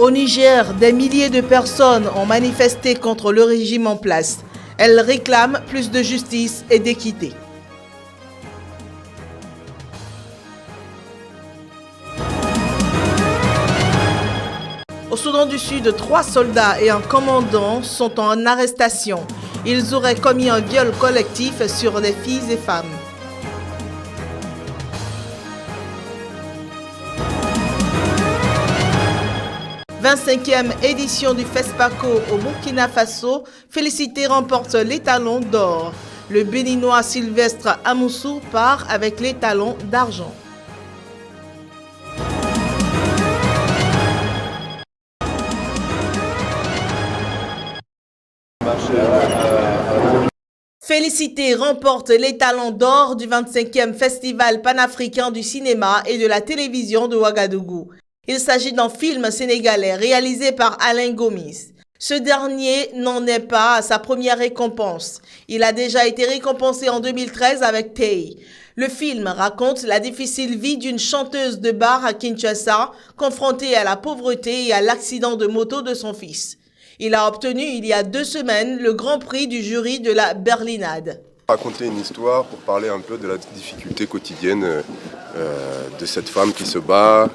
Au Niger, des milliers de personnes ont manifesté contre le régime en place. Elles réclament plus de justice et d'équité. Au Soudan du Sud, 3 soldats et un commandant sont en arrestation. Ils auraient commis un viol collectif sur des filles et femmes. « 25e édition du FESPACO au Burkina Faso, Félicité remporte l'étalon d'or. Le Béninois Sylvestre Amoussou part avec l'étalon d'argent. Félicité remporte l'étalon d'or du 25e Festival panafricain du cinéma et de la télévision de Ouagadougou. Il s'agit d'un film sénégalais réalisé par Alain Gomis. Ce dernier n'en est pas à sa première récompense. Il a déjà été récompensé en 2013 avec Tay. Le film raconte la difficile vie d'une chanteuse de bar à Kinshasa, confrontée à la pauvreté et à l'accident de moto de son fils. Il a obtenu il y a 2 semaines le grand prix du jury de la Berlinade. Raconter une histoire pour parler un peu de la difficulté quotidienne de cette femme qui se bat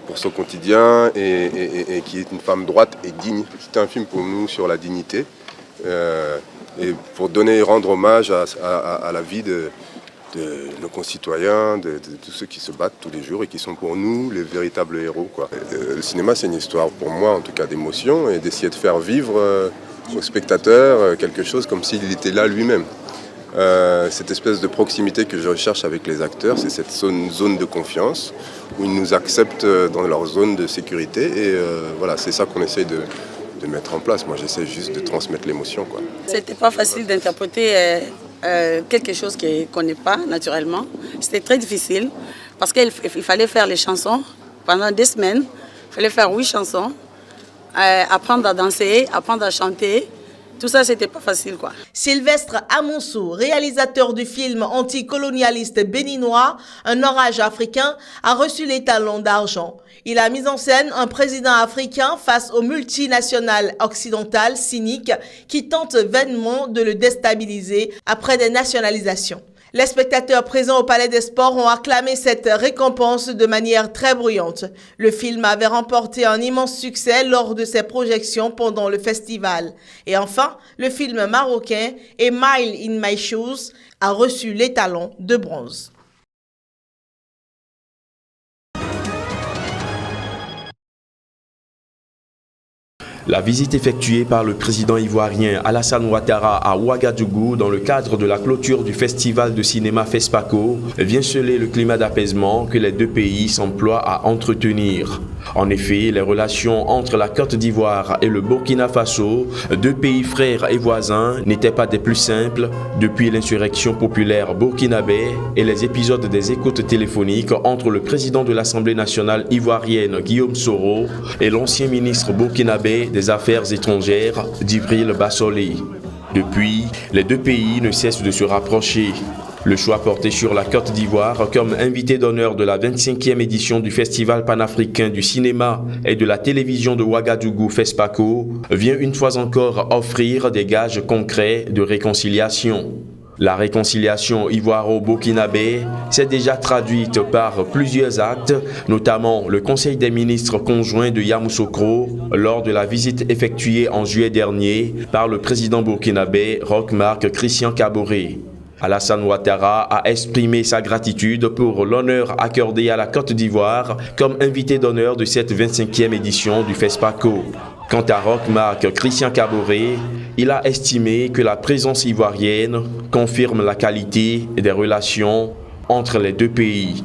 pour son quotidien et qui est une femme droite et digne. C'était un film pour nous sur la dignité et pour rendre hommage à la vie de nos concitoyens, de tous ceux qui se battent tous les jours et qui sont pour nous les véritables héros, quoi. Le cinéma, c'est une histoire pour moi en tout cas d'émotion et d'essayer de faire vivre au spectateur quelque chose comme s'il était là lui-même. Cette espèce de proximité que je recherche avec les acteurs, c'est cette zone de confiance où ils nous acceptent dans leur zone de sécurité et voilà, c'est ça qu'on essaye de mettre en place. Moi, j'essaie juste de transmettre l'émotion, quoi. C'était pas facile d'interpréter quelque chose qu'on n'est pas naturellement. C'était très difficile parce qu'il fallait faire les chansons pendant 2 semaines. Il fallait faire 8 chansons, apprendre à danser, apprendre à chanter. Tout ça, c'était pas facile, quoi. Sylvestre Amoussou, réalisateur du film anticolonialiste béninois Un orage africain, a reçu l'étalon d'argent. Il a mis en scène un président africain face aux multinationales occidentales cyniques qui tentent vainement de le déstabiliser après des nationalisations. Les spectateurs présents au Palais des Sports ont acclamé cette récompense de manière très bruyante. Le film avait remporté un immense succès lors de ses projections pendant le festival. Et enfin, le film marocain A Mile in My Shoes a reçu l'étalon de bronze. La visite effectuée par le président ivoirien Alassane Ouattara à Ouagadougou dans le cadre de la clôture du festival de cinéma FESPACO vient sceller le climat d'apaisement que les 2 pays s'emploient à entretenir. En effet, les relations entre la Côte d'Ivoire et le Burkina Faso, 2 pays frères et voisins, n'étaient pas des plus simples depuis l'insurrection populaire burkinabé et les épisodes des écoutes téléphoniques entre le président de l'Assemblée nationale ivoirienne Guillaume Soro et l'ancien ministre burkinabé des Affaires étrangères Djibril Bassoli. Depuis, les 2 pays ne cessent de se rapprocher. Le choix porté sur la Côte d'Ivoire comme invité d'honneur de la 25e édition du Festival panafricain du cinéma et de la télévision de Ouagadougou FESPACO vient une fois encore offrir des gages concrets de réconciliation. La réconciliation ivoiro-burkinabé s'est déjà traduite par plusieurs actes, notamment le Conseil des ministres conjoint de Yamoussoukro lors de la visite effectuée en juillet dernier par le président burkinabé Roch-Marc Christian Kaboré. Alassane Ouattara a exprimé sa gratitude pour l'honneur accordé à la Côte d'Ivoire comme invité d'honneur de cette 25e édition du FESPACO. Quant à Roch-Marc Christian Kaboré, il a estimé que la présence ivoirienne confirme la qualité des relations entre les 2 pays.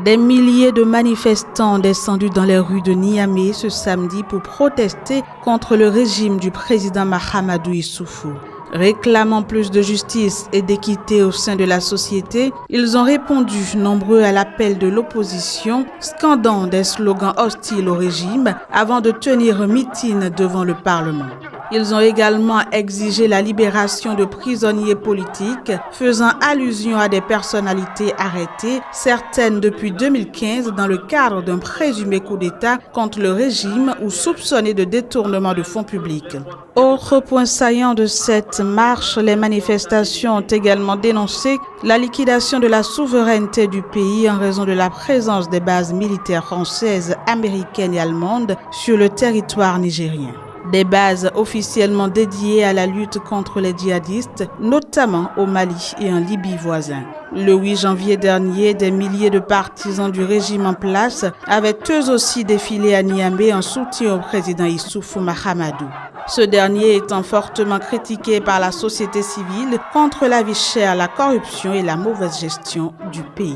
Des milliers de manifestants descendus dans les rues de Niamey ce samedi pour protester contre le régime du président Mahamadou Issoufou. Réclamant plus de justice et d'équité au sein de la société, ils ont répondu nombreux à l'appel de l'opposition, scandant des slogans hostiles au régime avant de tenir un meeting devant le Parlement. Ils ont également exigé la libération de prisonniers politiques, faisant allusion à des personnalités arrêtées, certaines depuis 2015 dans le cadre d'un présumé coup d'État contre le régime ou soupçonnées de détournement de fonds publics. Autre point saillant de cette marche, les manifestations ont également dénoncé la liquidation de la souveraineté du pays en raison de la présence des bases militaires françaises, américaines et allemandes sur le territoire nigérien. Des bases officiellement dédiées à la lutte contre les djihadistes, notamment au Mali et en Libye voisin. Le 8 janvier dernier, des milliers de partisans du régime en place avaient eux aussi défilé à Niamey en soutien au président Issoufou Mahamadou. Ce dernier étant fortement critiqué par la société civile contre la vie chère, la corruption et la mauvaise gestion du pays.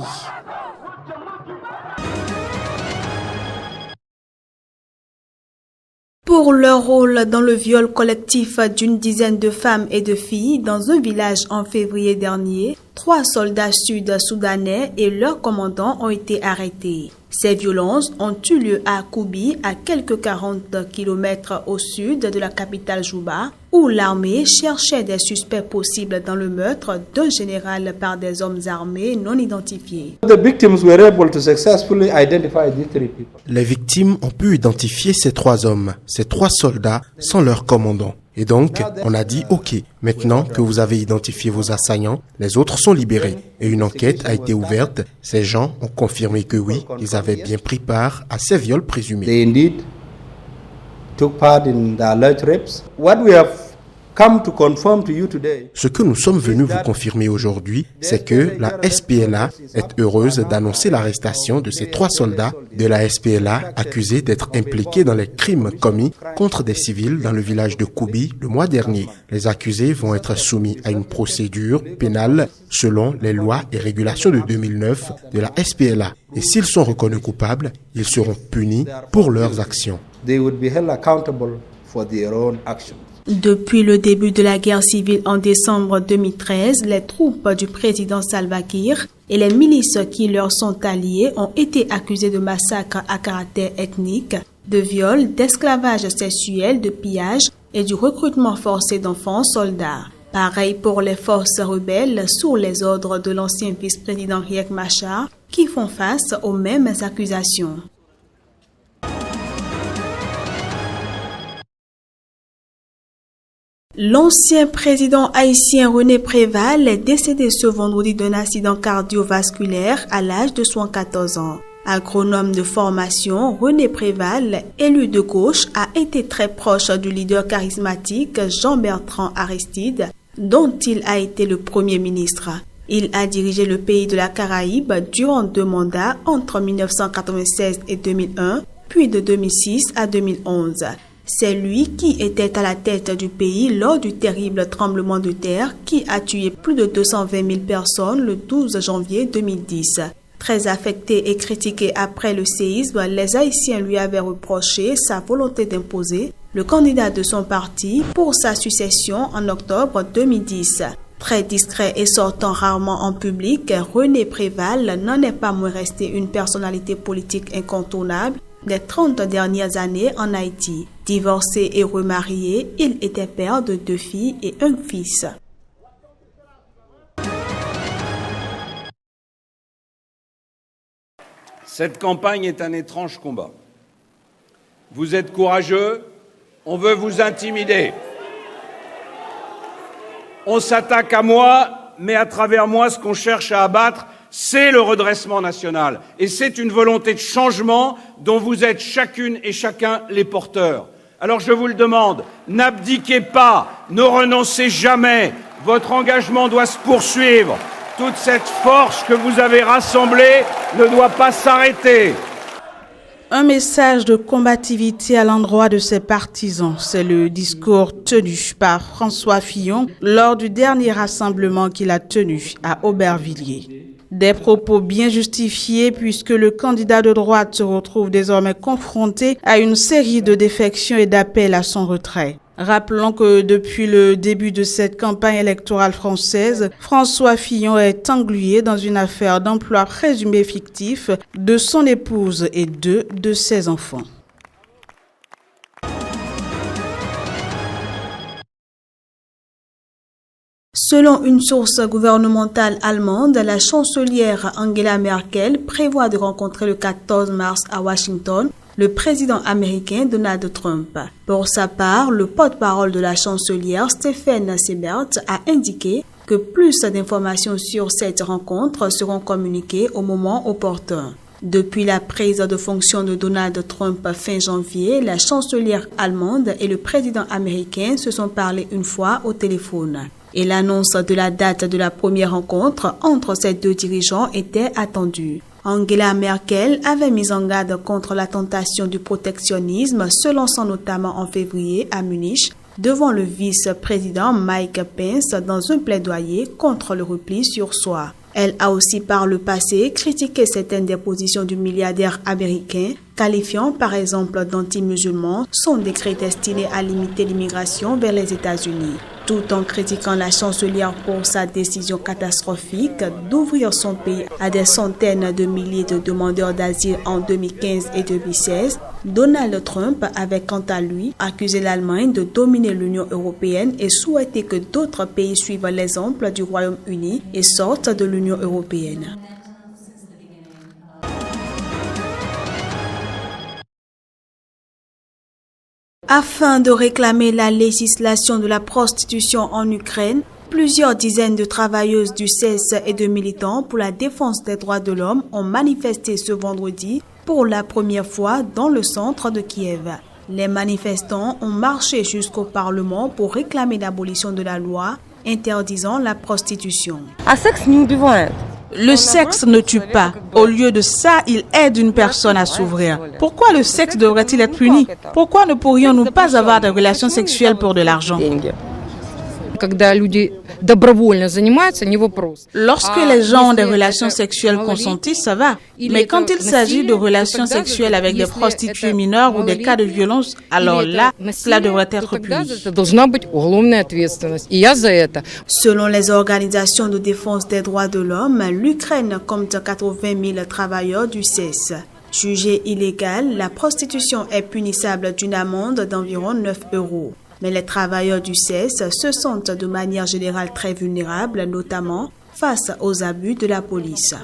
Pour leur rôle dans le viol collectif d'une dizaine de femmes et de filles dans un village en février dernier, 3 soldats sud-soudanais et leur commandant ont été arrêtés. Ces violences ont eu lieu à Koubi, à quelques 40 km au sud de la capitale Juba, où l'armée cherchait des suspects possibles dans le meurtre d'un général par des hommes armés non identifiés. Les victimes ont pu identifier ces 3 hommes, ces 3 soldats, sans leur commandant. Et donc, on a dit « Ok, maintenant que vous avez identifié vos assaillants, les autres sont libérés. » Et une enquête a été ouverte. Ces gens ont confirmé que oui, ils avaient bien pris part à ces viols présumés. Ce que nous sommes venus vous confirmer aujourd'hui, c'est que la SPLA est heureuse d'annoncer l'arrestation de ces 3 soldats de la SPLA accusés d'être impliqués dans les crimes commis contre des civils dans le village de Koubi le mois dernier. Les accusés vont être soumis à une procédure pénale selon les lois et régulations de 2009 de la SPLA. Et s'ils sont reconnus coupables, ils seront punis pour leurs actions. Depuis le début de la guerre civile en décembre 2013, les troupes du président Salva Kiir et les milices qui leur sont alliées ont été accusées de massacres à caractère ethnique, de viols, d'esclavage sexuel, de pillage et du recrutement forcé d'enfants soldats. Pareil pour les forces rebelles sous les ordres de l'ancien vice-président Riek Machar qui font face aux mêmes accusations. L'ancien président haïtien René Préval est décédé ce vendredi d'un accident cardiovasculaire à l'âge de 74 ans. Agronome de formation, René Préval, élu de gauche, a été très proche du leader charismatique Jean-Bertrand Aristide, dont il a été le premier ministre. Il a dirigé le pays de la Caraïbe durant 2 mandats entre 1996 et 2001, puis de 2006 à 2011. C'est lui qui était à la tête du pays lors du terrible tremblement de terre qui a tué plus de 220 000 personnes le 12 janvier 2010. Très affecté et critiqué après le séisme, les Haïtiens lui avaient reproché sa volonté d'imposer le candidat de son parti pour sa succession en octobre 2010. Très discret et sortant rarement en public, René Préval n'en est pas moins resté une personnalité politique incontournable des 30 dernières années en Haïti. Divorcé et remarié, il était père de 2 filles et 1 fils. Cette campagne est un étrange combat. Vous êtes courageux, on veut vous intimider. On s'attaque à moi, mais à travers moi, ce qu'on cherche à abattre, c'est le redressement national. Et c'est une volonté de changement dont vous êtes chacune et chacun les porteurs. Alors je vous le demande, n'abdiquez pas, ne renoncez jamais. Votre engagement doit se poursuivre. Toute cette force que vous avez rassemblée ne doit pas s'arrêter. Un message de combativité à l'endroit de ses partisans. C'est le discours tenu par François Fillon lors du dernier rassemblement qu'il a tenu à Aubervilliers. Des propos bien justifiés puisque le candidat de droite se retrouve désormais confronté à une série de défections et d'appels à son retrait. Rappelons que depuis le début de cette campagne électorale française, François Fillon est englué dans une affaire d'emploi présumé fictif de son épouse et 2 de ses enfants. Selon une source gouvernementale allemande, la chancelière Angela Merkel prévoit de rencontrer le 14 mars à Washington le président américain Donald Trump. Pour sa part, le porte-parole de la chancelière Steffen Seibert a indiqué que plus d'informations sur cette rencontre seront communiquées au moment opportun. Depuis la prise de fonction de Donald Trump fin janvier, la chancelière allemande et le président américain se sont parlé une fois au téléphone. Et l'annonce de la date de la première rencontre entre ces deux dirigeants était attendue. Angela Merkel avait mis en garde contre la tentation du protectionnisme, se lançant notamment en février à Munich, devant le vice-président Mike Pence dans un plaidoyer contre le repli sur soi. Elle a aussi par le passé critiqué certaines des positions du milliardaire américain, qualifiant par exemple d'anti-musulmans son décret destiné à limiter l'immigration vers les États-Unis. Tout en critiquant la chancelière pour sa décision catastrophique d'ouvrir son pays à des centaines de milliers de demandeurs d'asile en 2015 et 2016, Donald Trump avait quant à lui accusé l'Allemagne de dominer l'Union européenne et souhaité que d'autres pays suivent l'exemple du Royaume-Uni et sortent de l'Union européenne. Afin de réclamer la législation de la prostitution en Ukraine, plusieurs dizaines de travailleuses du CES et de militants pour la défense des droits de l'homme ont manifesté ce vendredi pour la première fois dans le centre de Kiev. Les manifestants ont marché jusqu'au Parlement pour réclamer l'abolition de la loi interdisant la prostitution. Le sexe ne tue pas. Au lieu de ça, il aide une personne à s'ouvrir. Pourquoi le sexe devrait-il être puni? Pourquoi ne pourrions-nous pas avoir des relations sexuelles pour de l'argent? Lorsque les gens ont des relations sexuelles consenties, ça va. Mais quand il s'agit de relations sexuelles avec des prostituées mineures ou des cas de violence, alors là, cela devrait être puni. Selon les organisations de défense des droits de l'homme, l'Ukraine compte 80 000 travailleurs du CES. Jugée illégale, la prostitution est punissable d'une amende d'environ 9 €. Mais les travailleurs du CES se sentent de manière générale très vulnérables, notamment face aux abus de la police.